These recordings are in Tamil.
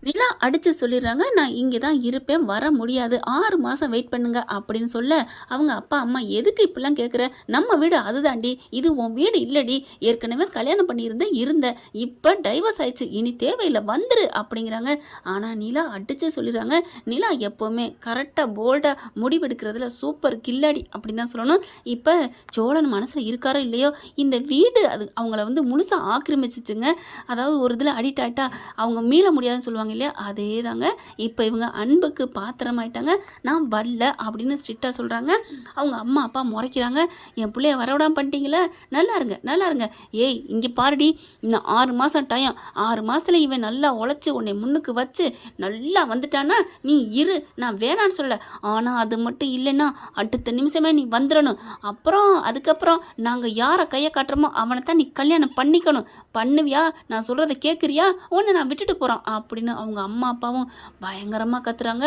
நிலா அடிச்சு சொல்லிடுறாங்க, நான் இங்கே தான் இருப்பேன், வர முடியாது, 6 மாதம் வெயிட் பண்ணுங்க அப்படின்னு சொல்ல, அவங்க அப்பா அம்மா எதுக்கு இப்படிலாம் கேட்குற, நம்ம வீடு அதுதாண்டி, இது உன் வீடு இல்லடி, ஏற்கனவே கல்யாணம் இருந்த இப்போ டைவர்ஸ் ஆயிடுச்சு, இனி தேவையில்லை வந்துரு அப்படிங்கிறாங்க. ஆனால் நிலா அடிச்சு சொல்லிடுறாங்க. நிலா எப்போவுமே கரெக்டாக போல்டாக முடிவெடுக்கிறதுல சூப்பர் கில்லாடி அப்படின்னு தான் சொல்லணும். இப்போ சோழன் மனசில் இருக்காரோ இல்லையோ, இந்த வீடு அது அவங்கள வந்து முழுசாக ஆக்கிரமிச்சிச்சுங்க. அதாவது ஒரு இதில் அடிக்ட் ஆகிட்டா அவங்க மீள முடியாதுன்னு சொல்லுவாங்க இல்லையா, அதே தாங்க. இப்போ இவங்க அன்புக்கு பாத்திரமாயிட்டாங்க. நான் வரல அப்படின்னு ஸ்ட்ரிக்டாக சொல்கிறாங்க. அவங்க அம்மா அப்பா முறைக்கிறாங்க, என் பிள்ளைய வரவிடாமல் பண்ணிட்டீங்களே, நல்லா இருங்க நல்லா இருங்க. ஏய் இங்கே பாருடி, இன்னும் 6 மாதம் டைம், 6 மாதத்தில் இவன் நல்லா உழைச்சி உன்னை முன்னுக்கு வச்சு நல்லா வந்துட்டானா நீ இரு, நான் வேணான்னு சொல்லலை. ஆனால் அது மட்டும் இல்லைன்னா அடுத்த நிமிஷமே நீ வந்துடணும். அதுக்கப்புறம் நாங்கள் யாரை கையை காட்டுறோமோ அவனை தான் நீ கல்யாணம் பண்ணிக்கணும். பண்ணுவியா, நான் சொல்கிறத கேட்குறியா, உன்னை நான் விட்டுட்டு போகிறான் அப்படின்னு அவங்க அம்மா அப்பாவும் பயங்கரமாக கத்துறாங்க.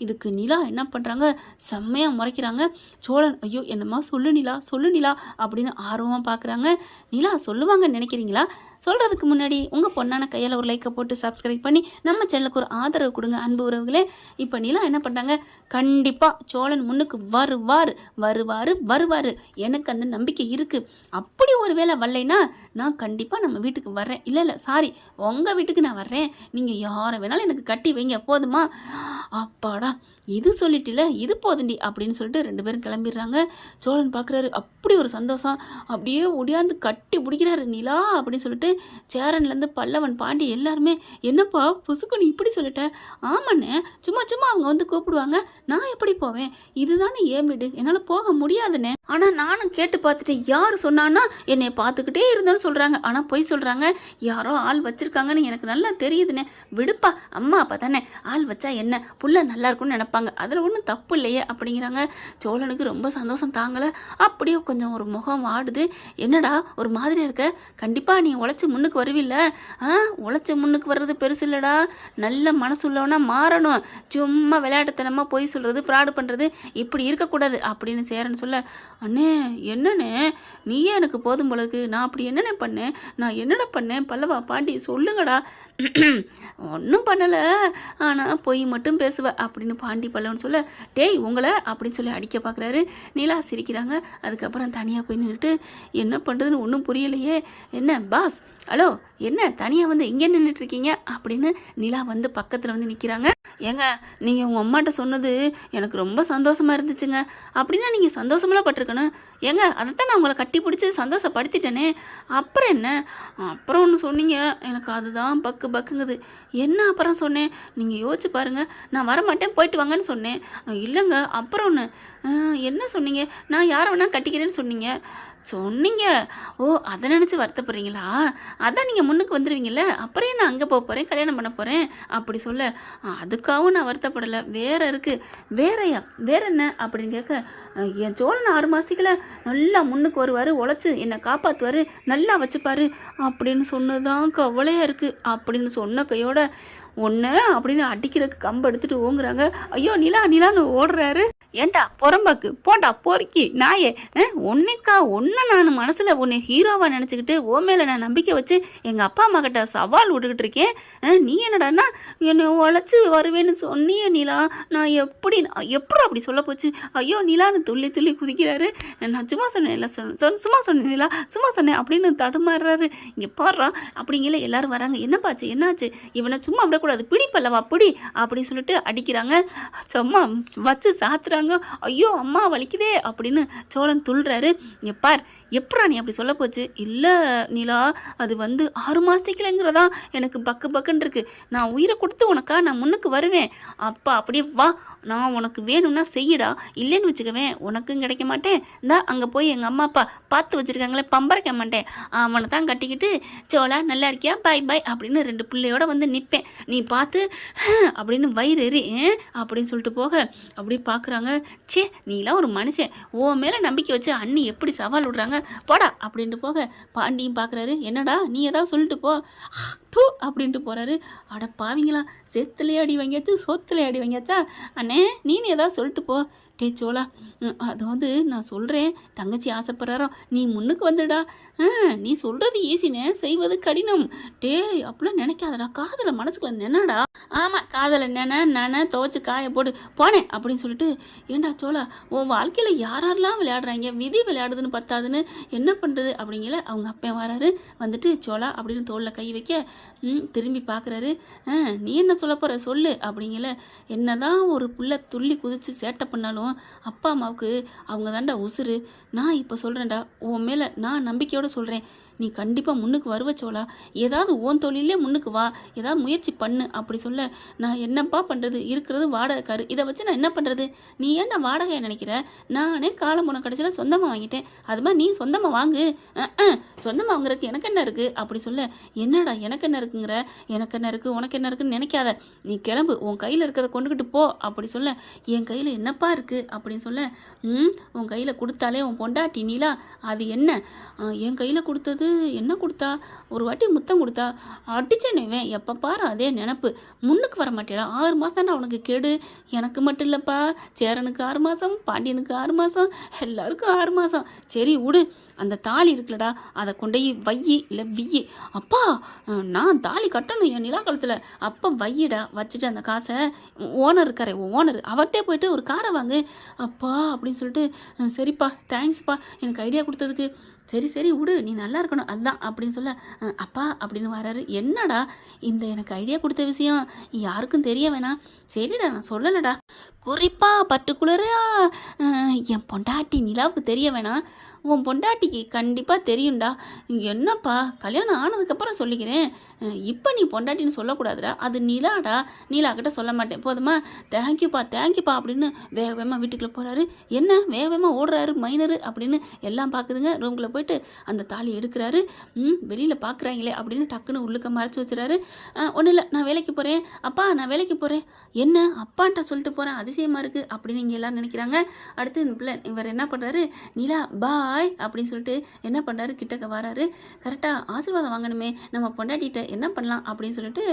இதுக்கு நிலா என்ன பண்ணுறாங்க, செம்மையாக முறைக்கிறாங்க. சோழன் ஐயோ என்னம்மா சொல்லு நிலா அப்படின்னு ஆர்வமாக பார்க்குறாங்க. நிலா சொல்லுவாங்கன்னு நினைக்கிறீங்களா? சொல்கிறதுக்கு முன்னாடி உங்கள் பொண்ணான கையில் ஒரு லைக்கை போட்டு சப்ஸ்கிரைப் பண்ணி நம்ம சேனலுக்கு ஒரு ஆதரவு கொடுங்க அன்பு உறவுகளே. இப்போ நிலா என்ன பண்ணுறாங்க, கண்டிப்பாக சோழன் முன்னுக்கு வருவார், எனக்கு அந்த நம்பிக்கை இருக்குது. அப்படி ஒரு வேளை வரலைன்னா நான் கண்டிப்பாக நம்ம வீட்டுக்கு வர்றேன். இல்லை சாரி, உங்கள் வீட்டுக்கு நான் வர்றேன், நீங்கள் யாரை வேணாலும் எனக்கு கட்டி வைங்க போதுமா. அப்பாடா இது சொல்லிட்டில, இது போதுண்டி அப்படின்னு சொல்லிட்டு 2 பேரும் கிளம்பிடுறாங்க. சோழன் பார்க்குறாரு, அப்படி ஒரு சந்தோஷம், அப்படியே ஒடியாந்து கட்டி பிடிக்கிறாரு. நிலா அப்படின்னு சொல்லிட்டு சேரன்லேருந்து பல்லவன் பாண்டி எல்லாருமே, என்னப்பா புசுக்குன்னு இப்படி சொல்லிட்ட? ஆமாண்ணே, சும்மா அவங்க வந்து கூப்பிடுவாங்க, நான் எப்படி போவேன், இதுதானே ஏன் வீடு, என்னால் போக முடியாதுண்ணே. ஆனால் நானும் கேட்டு பார்த்துட்டு யார் சொன்னான்னா என்னை பார்த்துக்கிட்டே இருந்தேன்னு சொல்கிறாங்க. ஆனால் பொய் சொல்கிறாங்க, யாரோ ஆள் வச்சுருக்காங்கன்னு எனக்கு நல்லா தெரியுதுண்ணே. விடுப்பா, அம்மா அப்பா தானே, ஆள் வச்சா என்ன, புள்ள நல்லா இருக்கும்னு நினைப்பாங்க, அதில் ஒன்றும் தப்பு இல்லையே அப்படிங்கிறாங்க. சோழனுக்கு ரொம்ப சந்தோஷம் தாங்கலை. அப்படியே கொஞ்சம் ஒரு முகம் ஆடுது. என்னடா ஒரு மாதிரி இருக்க, கண்டிப்பாக நீ உழைச்சி முன்னுக்கு வருவில்ல? உழைச்சி முன்னுக்கு வர்றது பெருசு இல்லைடா, நல்ல மனசு உள்ளவனா மாறணும், சும்மா விளையாட்டுத்தனமாக பொய் சொல்கிறது ஃப்ராடு பண்ணுறது இப்படி இருக்கக்கூடாது அப்படின்னு சேரன்னு சொல்ல, அண்ணே என்னண்ணே நீயே எனக்கு போதும் போல இருக்கு, நான் அப்படி என்னென்ன பண்ணேன், நான் என்னடா பண்ணேன், பல்லவா பாண்டி சொல்லுங்கடா. ஒன்றும் பண்ணலை, ஆனால் பொய் மட்டும் பேசுவேன் அப்படின்னு பாண்டி பல்லவன் சொல்ல, டேய் உங்களை அப்படின்னு சொல்லி அடிக்க பார்க்குறாரு. நிலா சிரிக்கிறாங்க. அதுக்கப்புறம் தனியாக போய் நின்றுட்டு என்ன பண்ணுறதுன்னு ஒன்றும் புரியலையே. என்ன பாஸ், ஹலோ என்ன தனியாக வந்து இங்கே நின்றுட்டுருக்கீங்க அப்படின்னு நிலா வந்து பக்கத்தில் வந்து நிற்கிறாங்க. ஏங்க நீங்கள் உங்கள் அம்மாட்ட சொன்னது எனக்கு ரொம்ப சந்தோஷமாக இருந்துச்சுங்க. அப்படின்னா நீங்கள் சந்தோஷமெல்லாம் பட்டிருக்கணும். ஏங்க அதைத்தான் நான் உங்களை கட்டி பிடிச்சி சந்தோஷப்படுத்திட்டேனே. அப்புறம் என்ன, அப்புறம் ஒன்று சொன்னீங்க, எனக்கு அதுதான் பக்குங்குது. என்ன அப்புறம் சொன்னேன், நீங்கள் யோசிச்சு பாருங்கள். நான் வரமாட்டேன் போயிட்டு வாங்கன்னு சொன்னேன். இல்லைங்க அப்புறம் ஒன்று என்ன சொன்னீங்க, நான் யாரை வேணாலும் கட்டிக்கிறேன்னு சொன்னீங்க. ஓ அதை நினச்சி வருத்தப்படுறீங்களா? அதான் நீங்கள் முன்னுக்கு வந்துடுவீங்கள்ல, அப்புறம் நான் அங்கே போக போகிறேன், கல்யாணம் பண்ண போகிறேன் அப்படி சொல்ல, அதுக்காகவும் நான் வருத்தப்படலை, வேறு இருக்குது. வேறையா, வேற என்ன அப்படின்னு கேட்க, என் சோழன் 6 மாதத்துக்குள்ள நல்லா முன்னுக்கு வருவார், உழைச்சி என்னை காப்பாற்றுவார், நல்லா வச்சுப்பார் அப்படின்னு சொன்னதான் கவலையாக இருக்குது அப்படின்னு சொன்ன கையோட ஒன்று அப்படின்னு அடிக்கிறதுக்கு கம்பு எடுத்துகிட்டு ஓங்குறாங்க. ஐயோ நிலான்னு ஓடுறாரு. ஏண்டா புறம்பாக்கு போண்டா பொறுக்கி நாயே, ஒன்று நான் மனசில் உன்னை ஹீரோவாக நினச்சிக்கிட்டு ஓ மேலே நான் நம்பிக்கை வச்சு எங்கள் அப்பா அம்மா கிட்ட சவால் விட்டுக்கிட்டு இருக்கேன். நீ என்னடான்னா என்னை உழைச்சி வருவேன்னு சொன்னியே நிலா, நான் எப்படி அப்படி சொல்ல போச்சு. ஐயோ நிலான்னு துள்ளி குதிக்கிறாரு. நான் சும்மா சொன்னேன், இல்லை சும்மா சொன்னேன் நிலா, சும்மா சொன்னேன் அப்படின்னு தடுமாறுறாரு. இங்கே பாடுறா அப்படிங்கிற எல்லாரும் வராங்க. என்னப்பாச்சு என்னாச்சு, இவனை சும்மா விடக்கூடாது, பிடிப்பல்லவா பிடி அப்படின்னு சொல்லிட்டு அடிக்கிறாங்க. சும்மா வச்சு சாத்துறாங்க. ஐயோ அம்மா வலிக்குதே அப்படின்னு சோழன் துள்ளுறாரு. எப்பார் எப்படா நீ அப்படி சொல்ல போச்சு? இல்லை நிலா, அது வந்து 6 மாதத்துக்குலங்கிறதா எனக்கு பக்குன்னு இருக்கு. நான் உயிரை கொடுத்து உனக்கா நான் முன்னுக்கு வருவேன். அப்பா அப்படியே வா, நான் உனக்கு வேணும்னா செய்யடா, இல்லைன்னு வச்சுக்கவேன் உனக்கும் கிடைக்க மாட்டேன். இந்தா அங்கே போய் எங்கள் அம்மா அப்பா பார்த்து வச்சுருக்காங்களே பம்பரைக்க மாட்டேன், அவனை தான் கட்டிக்கிட்டு சோழா நல்லா இருக்கியா பாய் அப்படின்னு 2 பிள்ளையோட வந்து நிற்பேன். நீ பார்த்து அப்படின்னு வயிறு எறி அப்படின்னு சொல்லிட்டு போக அப்படி பார்க்குறாங்க. சே நீலாம் ஒரு மனுஷன், ஓ மேலே நம்பிக்கை வச்சு அண்ணி எப்படி சவால் விடுறாங்க போடா அப்படின்ட்டு போக பாண்டியும் பார்க்குறாரு. என்னடா நீ ஏதாவது சொல்லிட்டு போ தூ அப்படின்ட்டு போகிறாரு. அட பாவிங்களா, செத்துலேயே அடி வாங்கியாச்சு சோத்துலேயே அடி வாங்கியாச்சா, அண்ணே நீனு ஏதாவது சொல்லிட்டு போ. டே சோழா, அதாவது நான் சொல்கிறேன், தங்கச்சி ஆசைப்படுறாரோ நீ முன்னுக்கு வந்துடா. நீ சொல்கிறது ஈஸினே, செய்வது கடினம். டே அப்படிலாம் நினைக்காதடா, காதல மனசுக்குள்ள என்னடா ஆமாம் காதலை நானே துவைச்சி காய போட்டு போனேன் அப்படின்னு சொல்லிட்டு, ஏண்டா சோளா உன் வாழ்க்கையில் யாரெல்லாம் விளையாடுறாங்க, விதி விளையாடுதுன்னு பத்தாதுன்னு என்ன பண்ணுறது அப்படிங்கல. அவங்க அப்பா வராரு, வந்துட்டு சோளா அப்படின்னு தோளில் கை வைக்க திரும்பி பார்க்குறாரு. நீ என்ன சொல்ல போகிற சொல்லு அப்படிங்கல. என்னதான் ஒரு புள்ள துள்ளி குதித்து சேட்டை பண்ணாலும் அப்பா அம்மாவுக்கு அவங்க தாண்டா உசுறு. நான் இப்போ சொல்கிறேன்டா, உன் மேலே நான் நம்பிக்கையோடு சொல்கிறேன், நீ கண்டிப்பாக முன்னுக்கு வருவ சோளா. ஏதாவது ஓன் தொழிலே முன்னுக்கு வா, ஏதாவது முயற்சி பண்ணு அப்படி சொல்ல, நான் என்னப்பா பண்ணுறது, இருக்கிறது வாடகைக்காரு, இதை வச்சு நான் என்ன பண்ணுறது, நீ ஏன்டா வாடகையை நினைக்கிற, நானே காலம் போன கடைசியில் சொந்தமாக வாங்கிட்டேன், அது மாதிரி நீ சொந்தமாக வாங்கு, சொந்தமாக வாங்குறதுக்கு எனக்கு என்ன இருக்குது அப்படி சொல்ல, என்னடா எனக்கு என்ன இருக்குங்கிற, எனக்கு என்ன இருக்குது உனக்கு என்ன இருக்குன்னு நினைக்காத, நீ கிளம்பு, உன் கையில் இருக்கிறத கொண்டுக்கிட்டு போ அப்படி சொல்ல, என் கையில் என்னப்பா இருக்குது அப்படின்னு சொல்ல, உன் கையில் கொடுத்தாலே உன் பொண்டாட்டி நீலா, அது என்ன, என் கையில் கொடுத்தது என்ன கொடுத்தா, ஒரு வாட்டி முத்தம் கொடுத்தா, அடிச்சேனேவேன் எப்போ பாரு அதே நினப்பு, முன்னுக்கு வர மாட்டேடா, 6 மாதம் தானே அவனுக்கு கெடு, எனக்கு மட்டும் இல்லைப்பா, சேரனுக்கு 6 மாதம், பாண்டியனுக்கு 6 மாதம், எல்லாருக்கும் 6 மாதம், சரி விடு, அந்த தாலி இருக்குல்லடா அதை கொண்டு வையி இல்லை வியி, அப்பா நான் தாலி கட்டணும் என் நிலா காலத்தில், அப்போ வையிடா, வச்சுட்டு அந்த காசை ஓனர் இருக்காரே ஓனர் அவர்கிட்டே போயிட்டு ஒரு காரை வாங்கு அப்பா அப்படின்னு சொல்லிட்டு, சரிப்பா தேங்க்ஸ்ப்பா எனக்கு ஐடியா கொடுத்ததுக்கு, சரி சரி விடு நீ நல்லா இருக்கணும் அதுதான் அப்படின்னு சொல்ல, அப்பா அப்படின்னு வராரு. என்னடா இந்த எனக்கு ஐடியா கொடுத்த விஷயம் யாருக்கும் தெரிய வேணாம், சரிடா நான் சொல்லலடா, குறிப்பாக பர்டிகுலராக என் பொண்டாட்டி நிலாவுக்கு தெரிய வேணாம், உன் பொண்டாட்டிக்கு கண்டிப்பாக தெரியும்டா, என்னப்பா கல்யாணம் ஆனதுக்கப்புறம் சொல்லிக்கிறேன், இப்போ நீ பொண்டாட்டின்னு சொல்லக்கூடாதுடா, அது நிலாடா, நிலாக்கிட்ட சொல்ல மாட்டேன் போதுமா, தேங்க்யூப்பா அப்படின்னு வேக வேகமாக வீட்டுக்குள்ளே போகிறாரு. என்ன வேக வேகமாக ஓடுறாரு மைனரு அப்படின்னு எல்லாம் பார்க்குதுங்க. ரூம்குள்ளே போயிட்டு அந்த தாலி எடுக்கிறாரு. வெளியில் பார்க்குறாங்களே அப்படின்னு டக்குன்னு உள்ளுக்க மறைச்சி வச்சுறாரு. ஒன்றும் இல்லை நான் வேலைக்கு போகிறேன் அப்பா, நான் வேலைக்கு போகிறேன், என்ன அப்பான்ட்ட சொல்லிட்டு போகிறேன் அதிசயமாக இருக்குது அப்படின்னு இங்கே எல்லாம் நினைக்கிறாங்க. அடுத்து இந்த பிள்ளை இவர் என்ன பண்ணுறாரு, நிலா பாய் அப்படின்னு சொல்லிட்டு என்ன பண்ணுறாரு, கிட்டக்க வராரு. கரெக்டாக ஆசீர்வாதம் வாங்கணுமே நம்ம பொண்டாட்டிகிட்ட, என்ன பண்ணலாம் அப்படின்னு சொல்லிட்டு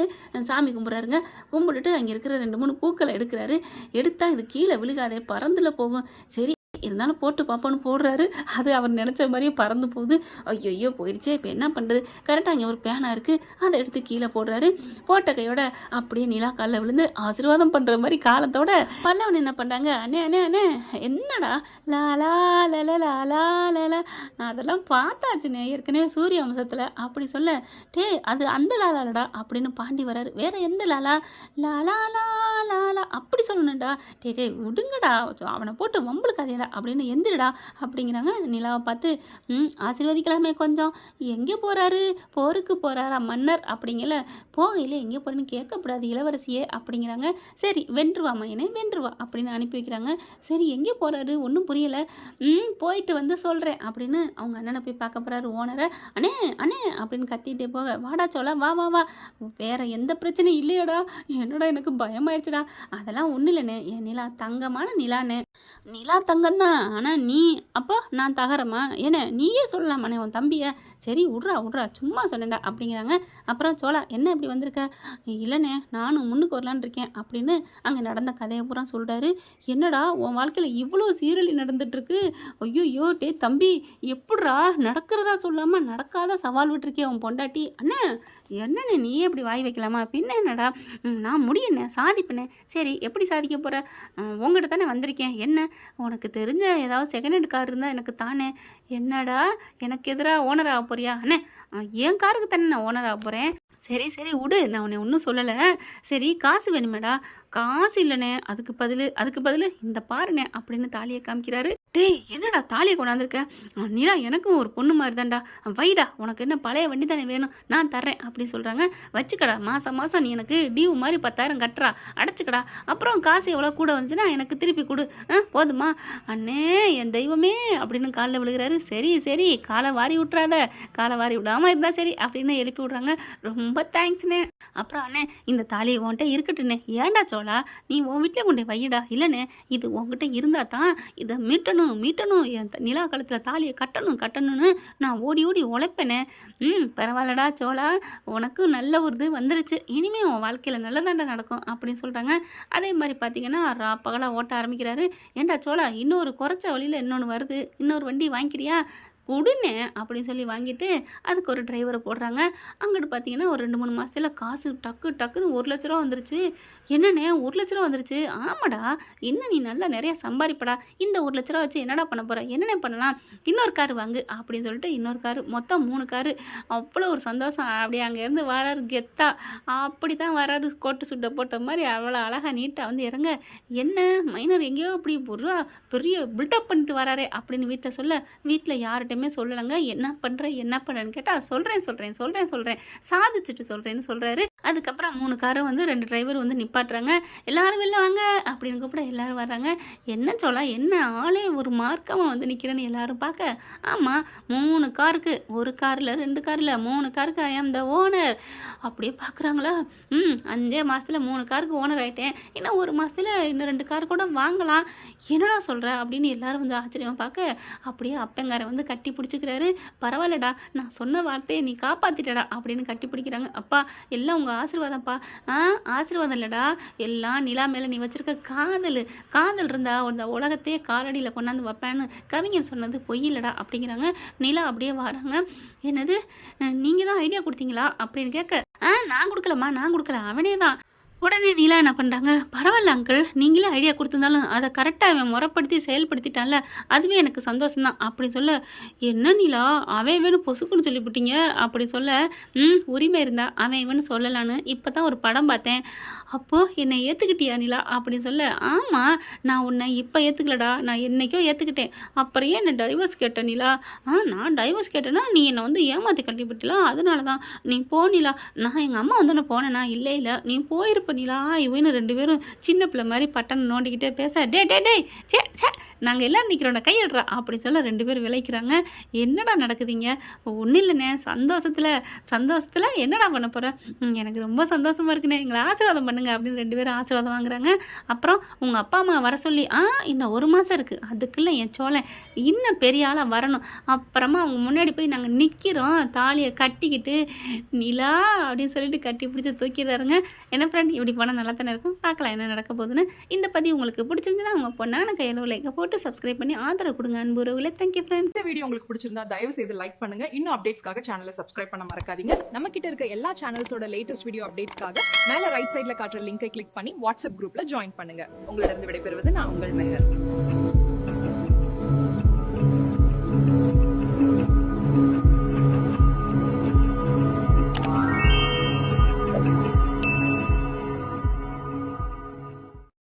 சாமி கும்பிட்றாருங்க. கும்பிட்டுட்டு அங்கே இருக்கிற 2-3 பூக்களை எடுக்கிறாரு. எடுத்தால் இது கீழே விழுகாதே பறந்துல போகும், சரி இருந்தாலும் போட்டு பார்ப்போன்னு போடுறாரு. அது அவர் நினச்ச மாதிரியே பறந்து போகுது. ஐயோ போயிடுச்சே, இப்போ என்ன பண்ணுறது, கரெக்டாக அங்கே ஒரு பேனா இருக்குது, அதை எடுத்து கீழே போடுறாரு. போட்ட கையோட அப்படியே நிலா காலில் விழுந்து ஆசீர்வாதம் பண்ணுற மாதிரி காலத்தோட பல்லவன் என்ன பண்ணுறாங்க, அண்ணே என்னடா லாலா லல லாலா லல, அதெல்லாம் பார்த்தாச்சுண்ணே ஏற்கனவே சூரிய வம்சத்தில் அப்படி சொல்ல, அது அந்த லாலாடா அப்படின்னு பாண்டி வராரு. வேற எந்த லாலா, லாலா லாலா அப்படி சொல்லணும்டா, விடுங்கடா அவனை போட்டு வம்பளுக்கு அதேடா அப்படின்னு எந்திரடா அப்படிங்கிறாங்க. நிலாவை பார்த்து ஆசீர்வதிக்கலாமே கொஞ்சம், எங்கே போகிறாரு, போருக்கு போகிறாரா மன்னர் அப்படிங்கல, போகையில் எங்கே போகிறேன்னு கேட்கக்கூடாது இளவரசியே அப்படிங்கிறாங்க. சரி வென்றுவா மையனே வென்றுவா அப்படின்னு அனுப்பி வைக்கிறாங்க. சரி எங்கே போகிறாரு ஒன்றும் புரியலை, போயிட்டு வந்து சொல்கிறேன் அப்படின்னு அவங்க அண்ணனை போய் பார்க்க போகிறாரு ஓனரை. அண்ணே அப்படின்னு கத்திகிட்டே போக, வாடா சோளா வா வா வா, வேற எந்த பிரச்சனையும் இல்லையோடா, என்னடா எனக்கு பயமாயிடுச்சுடா, அதெல்லாம் ஒன்றும் இல்லைண்ணே, என் நிலா தங்கமான நிலாண்ணே, நிலா தங்கம் தான், ஆனால் நீ அப்போ நான் தகரமா, ஏன்னா நீயே சொல்லலாமாண்ணே உன் தம்பியை, சரி விட்றா சும்மா சொன்னேன்டா அப்படிங்கிறாங்க. அப்புறம் சோளா என்ன இப்படி வந்திருக்க, இல்லைண்ணே நானும் முன்னுக்கு வரலான் இருக்கேன் அப்படின்னு அங்கே நடந்த கதையை பூரா சொல்கிறாரு. என்னடா உன் வாழ்க்கையில் இவ்வளோ சீரழி நடந்துட்டுருக்கு, ஐயோ தம்பி எப்பட்றா நடக்கிறதா சொல்லாமல் நடக்காத சவால் விட்டுருக்கே உன் பொண்டாட்டி, அண்ணே என்னண்ணே நீயே இப்படி வாய் வைக்கலாமா, பின்ன என்னடா நான் முடியுண்ணே சாதிப்பேனே, சரி எப்படி சாதிக்க போகிற, உங்கள்கிட்ட தானே வந்திருக்கேன், என்ன உனக்கு தெரிஞ்ச ஏதாவது செகண்ட் ஹேண்ட் கார் இருந்தால் எனக்கு தானே, என்னடா எனக்கு எதிராக ஓனர் ஆக போறியா, அண்ணே என் காருக்கு தானே நான் ஓனர் ஆக போகிறேன், சரி விடு நான் உன்னை ஒன்றும் சொல்லலை, சரி காசு வேணுமேடா, காசு இல்லைண்ணே அதுக்கு பதில் இந்த பாருண்ணே அப்படின்னு தாலியை காமிக்கிறாரு. என்னடா தாலியை கொண்டாந்துருக்க, நிலா எனக்கும் ஒரு பொண்ணு மாதிரி தான்டா, வைடா உனக்கு என்ன பழைய வண்டி தானே வேணும் நான் தர்றேன் அப்படின்னு சொல்கிறாங்க. வச்சுக்கடா மாதம் நீ எனக்கு டியூ மாதிரி 10,000 கட்டுறா, அடைச்சிக்கடா, அப்புறம் காசு எவ்வளோ கூட வந்துச்சுன்னா எனக்கு திருப்பி கொடு, போதுமா, அண்ணே என் தெய்வமே அப்படின்னு காலில் விழுகிறாரு. சரி காலை வாரி விட்றாத, காலை வாரி விடாமல் இருந்தால் சரி அப்படின்னு எழுப்பி விட்றாங்க. ரொம்ப தேங்க்ஸ்ண்ணே. அப்புறம் அண்ணே இந்த தாலியை உன்கிட்ட இருக்கட்டுண்ணே, ஏன்டா சோளா நீ உன் வீட்டில் கொண்டே வையடா, இல்லைண்ணே இது உங்ககிட்ட இருந்தால் தான் இதை மீட்டணும் என் நிலா காலத்தில் தாலியை கட்டணும்னு நான் ஓடி உழைப்பேனே. பரவாயில்லடா சோளா உனக்கு நல்ல ஒரு இது வந்துருச்சு, இனிமேல் உன் வாழ்க்கையில் நல்லதாண்டா நடக்கும் அப்படின்னு சொல்கிறாங்க. அதே மாதிரி பார்த்தீங்கன்னா பகலாக ஓட்ட ஆரம்பிக்கிறாரு. ஏண்டா சோளா இன்னொரு குறைச்ச வழியில் இன்னொன்று வருது, இன்னொரு வண்டி வாங்கிக்கிறியா, குடுனே அப்படின்னு சொல்லி வாங்கிட்டு அதுக்கு ஒரு டிரைவரை போடுறாங்க. அங்கிட்டு பார்த்தீங்கன்னா ஒரு 2, 3 மாசத்துல காசு டக்குன்னு 1,00,000 ரூபா வந்துருச்சு. என்னண்ணே 1,00,000 ரூபா வந்துருச்சு? ஆமாடா, இன்னும் நீ நல்லா நிறையா சம்பாரிப்படா. இந்த 1,00,000 ரூபா வச்சு என்னடா பண்ண போற? என்னண்ணே பண்ணலாம்? இன்னொரு கார் வாங்கு அப்படின்னு சொல்லிட்டு இன்னொரு காரு, மொத்தம் 3 காரு. அவ்வளோ ஒரு சந்தோஷம். அப்படியே அங்கேருந்து வராரு கெத்தா. அப்படி தான் வராரு, கோட்டு சுட்டை போட்ட மாதிரி அவ்வளோ அழகாக நீட்டாக வந்து இறங்க. என்ன மைனர் எங்கேயோ அப்படி ஒரு பெரிய பில்டப் பண்ணிட்டு வராரே அப்படின்னு வீட்டில் சொல்ல, வீட்டில் யார்கிட்டையுமே சொல்லலைங்க. என்ன பண்ணுறேன்னு கேட்டால் சொல்கிறேன் சாதிச்சுட்டு சொல்கிறேன்னு சொல்கிறாரு. அதுக்கப்புறம் 3 காரும் வந்து 2 டிரைவர் வந்து நிப்பாட்டுறாங்க. எல்லாரும் வெளில வாங்க அப்படின்னு கூப்பிட எல்லாரும் வர்றாங்க. என்ன சொல்ல, என்ன ஆளே ஒரு மார்க்கமாக வந்து நிற்கிறேன்னு எல்லாரும் பார்க்க, ஆமாம் 3 காருக்கு, 1 காரில் 2 காரில் 3 காருக்கு ஐ ஆம் த ஓனர். அப்படியே பார்க்குறாங்களா? 5 மாதத்தில் 3 காருக்கு ஓனர் ஆகிட்டேன். இன்னும் 1 மாதத்தில் இன்னும் 2 கார் கூட வாங்கலாம். என்னடா சொல்கிற அப்படின்னு எல்லாரும் வந்து ஆச்சரியமாக பார்க்க, அப்படியே அப்பங்காரை வந்து கட்டி பிடிச்சிக்கிறாரு. பரவாயில்லடா, நான் சொன்ன வார்த்தையை நீ காப்பாற்றிட்டடா அப்படின்னு கட்டி பிடிக்கிறாங்க. அப்பா எல்லாம் உங்கள் ஆசீர்வாதம்ப்பா. ஆசீர்வாதம் இல்லைடா, எல்லாம் நிலா மேலே நீ வச்சுருக்க காதல் இருந்தா அந்த உலகத்தையே காலடியில் கொண்டாந்து வைப்பேன்னு கவிஞன் சொன்னது பொய் இல்லைடா அப்படிங்கிறாங்க. நிலா அப்படியே வராங்க. என்னது, நீங்கள் தான் ஐடியா கொடுத்தீங்களா அப்படின்னு கேட்க, நான் கொடுக்கல, அவனே தான். உடனே நீலா என்ன பண்ணுறாங்க, பரவாயில்ல அங்கிள், நீங்களே ஐடியா கொடுத்துருந்தாலும் அதை கரெக்டாக அவன் முறைப்படுத்தி செயல்படுத்திட்டான்ல, அதுவே எனக்கு சந்தோஷம்தான் அப்படின்னு சொல்ல, என்ன நீலா அவன் இவனு பொசுக்குன்னு சொல்லிவிட்டீங்க அப்படி சொல்ல, உரிமை இருந்தா அவன் இவனு சொல்லலான்னு இப்போ தான் ஒரு படம் பார்த்தேன். அப்போது என்னை ஏற்றுக்கிட்டியா நீலா அப்படின்னு சொல்ல, ஆமாம் நான் உன்னை இப்போ ஏற்றுக்கலடா, நான் என்னைக்கோ ஏற்றுக்கிட்டேன். அப்புறம் ஏன் என்னை டைவர்ஸ் கேட்டேன் நீலா? நான் டைவர்ஸ் கேட்டேன்னா நீ என்னை வந்து ஏமாற்றி கட்டிவிட்டலாம், அதனால தான். நீ போனிலா, நான் எங்கள் அம்மா வந்து நான் போனேன்னா இல்லை நீ போயிருப்ப நீலா. இவனு 2 பேரும் சின்ன பிள்ளை மாதிரி பட்டன் நோண்டிக்கிட்டே பேச, டே சே நாங்கள் எல்லோரும் நிற்கிறோம், கையிடுறா அப்படின்னு சொல்ல 2 பேர் விளைக்கிறாங்க. என்னடா நடக்குதுங்க? ஒன்றும் இல்லைண்ணே, சந்தோஷத்தில் என்னடா பண்ண போகிறேன், எனக்கு ரொம்ப சந்தோஷமாக இருக்குண்ணே, எங்களை ஆசீர்வாதம் பண்ணுங்க அப்படின்னு 2 பேரும் ஆசீர்வாதம் வாங்குறாங்க. அப்புறம் உங்கள் அப்பா அம்மா வர சொல்லி, இன்னும் 1 மாதம் இருக்குது, அதுக்குள்ளே என் சோழன் இன்னும் பெரிய ஆளாக வரணும். அப்புறமா அவங்க முன்னாடி போய் நாங்கள் நிற்கிறோம், தாலியை கட்டிக்கிட்டு நிலா அப்படின்னு சொல்லிட்டு கட்டி பிடிச்சி தூக்கிடுறாருங்க. என்ன ஃப்ரெண்ட், இப்படி போனால் நல்லா தானே இருக்கும். பார்க்கலாம் என்ன நடக்க போகுதுன்னு. இந்த பதிவு உங்களுக்கு பிடிச்சிருந்துன்னா உங்கள் பொண்ணான கையில் லைக்கை போட்டு சப்ஸ்கிரைப் பண்ணி ஆதரவு கொடுங்க அன்பு உறவுகளே. Thank you friends. இந்த வீடியோ உங்களுக்கு பிடிச்சிருந்தா தயவு செய்து லைக் பண்ணுங்க. இன்னும் அப்டேட்ஸ்க்காக சேனலை சப்ஸ்கிரைப் பண்ண மறக்காதீங்க. நம்ம கிட்ட இருக்க எல்லா சேனல்ஸோட லேட்டஸ்ட் வீடியோ அப்டேட்ஸ்க்காக மேல ரைட் சைட்ல காட்டுற லிங்கை கிளிக் பண்ணி வாட்ஸ்அப் குரூப்ல ஜாயின் பண்ணுங்க. உங்களிடம் விடைபெறுவது நான் உங்கள் மெஹர்.